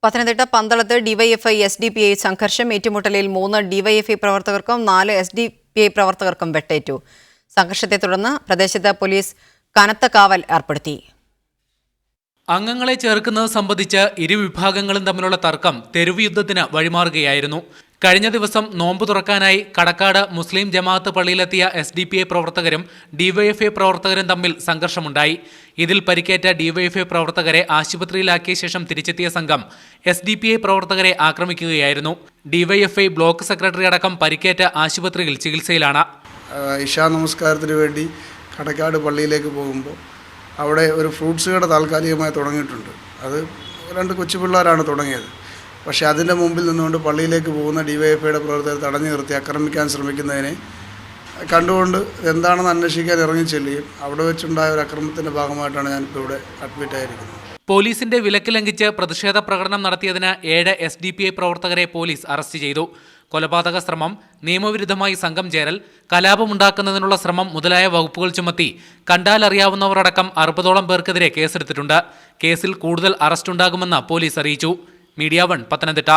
പത്തനംതിട്ട പന്തളത്ത് DYFI SDPI സംഘർഷം. ഏറ്റുമുട്ടലിൽ 3 ഡിവൈഎഫ്ഐ പ്രവർത്തകർക്കും 4 SDPI പ്രവർത്തകർക്കും വെട്ടേറ്റു. സംഘർഷത്തെ തുടർന്ന് പ്രദേശത്ത് പോലീസ് കനത്ത കാവൽ ഏർപ്പെടുത്തി. അംഗങ്ങളെ ചേർക്കുന്നത് സംബന്ധിച്ച് ഇരുവിഭാഗങ്ങളും തമ്മിലുള്ള തർക്കം തെരുവ് യുദ്ധത്തിന് വഴിമാറുകയായിരുന്നു. കഴിഞ്ഞ ദിവസം നോമ്പ് തുറക്കാനായി കടക്കാട് മുസ്ലിം ജമാഅത്ത് പള്ളിയിലെത്തിയ SDPI പ്രവർത്തകരും ഡിവൈഎഫ്ഐ പ്രവർത്തകരും തമ്മിൽ സംഘർഷമുണ്ടായി. ഇതിൽ പരിക്കേറ്റ ഡിവൈഎഫ്ഐ പ്രവർത്തകരെ ആശുപത്രിയിലാക്കിയ ശേഷം തിരിച്ചെത്തിയ സംഘം SDPI പ്രവർത്തകരെ ആക്രമിക്കുകയായിരുന്നു. ഡിവൈഎഫ്ഐ ബ്ലോക്ക് സെക്രട്ടറി അടക്കം പരിക്കേറ്റ ആശുപത്രിയിൽ ചികിത്സയിലാണ്. ഇശാ നമസ്കാരത്തിന് വേണ്ടി കടക്കാട് പള്ളിയിലേക്ക് പോകുമ്പോൾ അവിടെ ഒരു ഫ്രൂട്ട്സ് കട താൽക്കാലികമായി തുടങ്ങിയിട്ടുണ്ട്. അത് 2 കൊച്ചു പിള്ളേരാണ് തുടങ്ങിയത്. പക്ഷേ അതിൻ്റെ മുമ്പിൽ നിന്നുകൊണ്ട് പള്ളിയിലേക്ക് പോകുന്ന ഡിവൈഎഫ്ഐയുടെ പ്രവർത്തകർ തടഞ്ഞു നിർത്തി ആക്രമിക്കാൻ ശ്രമിക്കുന്നതിനെ കണ്ടുകൊണ്ട് എന്താണെന്ന് അന്വേഷിക്കാൻ ഇറങ്ങിച്ചെല്ലുകയും അവിടെ വെച്ചുണ്ടായ ഒരു അക്രമത്തിൻ്റെ ഭാഗമായിട്ടാണ് ഞാനിപ്പോൾ ഇവിടെ അഡ്മിറ്റ് ആയിരിക്കുന്നത്. പോലീസിന്റെ വിലക്ക് ലംഘിച്ച് പ്രതിഷേധ പ്രകടനം നടത്തിയതിന് 7 SDPI പ്രവർത്തകരെ പോലീസ് അറസ്റ്റ് ചെയ്തു. കൊലപാതക ശ്രമം, നിയമവിരുദ്ധമായി സംഘം ചേരൽ, കലാപമുണ്ടാക്കുന്നതിനുള്ള ശ്രമം മുതലായ വകുപ്പുകൾ ചുമത്തി കണ്ടാലറിയാവുന്നവരടക്കം 60ഓളം പേർക്കെതിരെ കേസെടുത്തിട്ടുണ്ട്. കേസിൽ കൂടുതൽ അറസ്റ്റുണ്ടാകുമെന്ന് പോലീസ് അറിയിച്ചു. മീഡിയ 1 പത്തനംതിട്ട.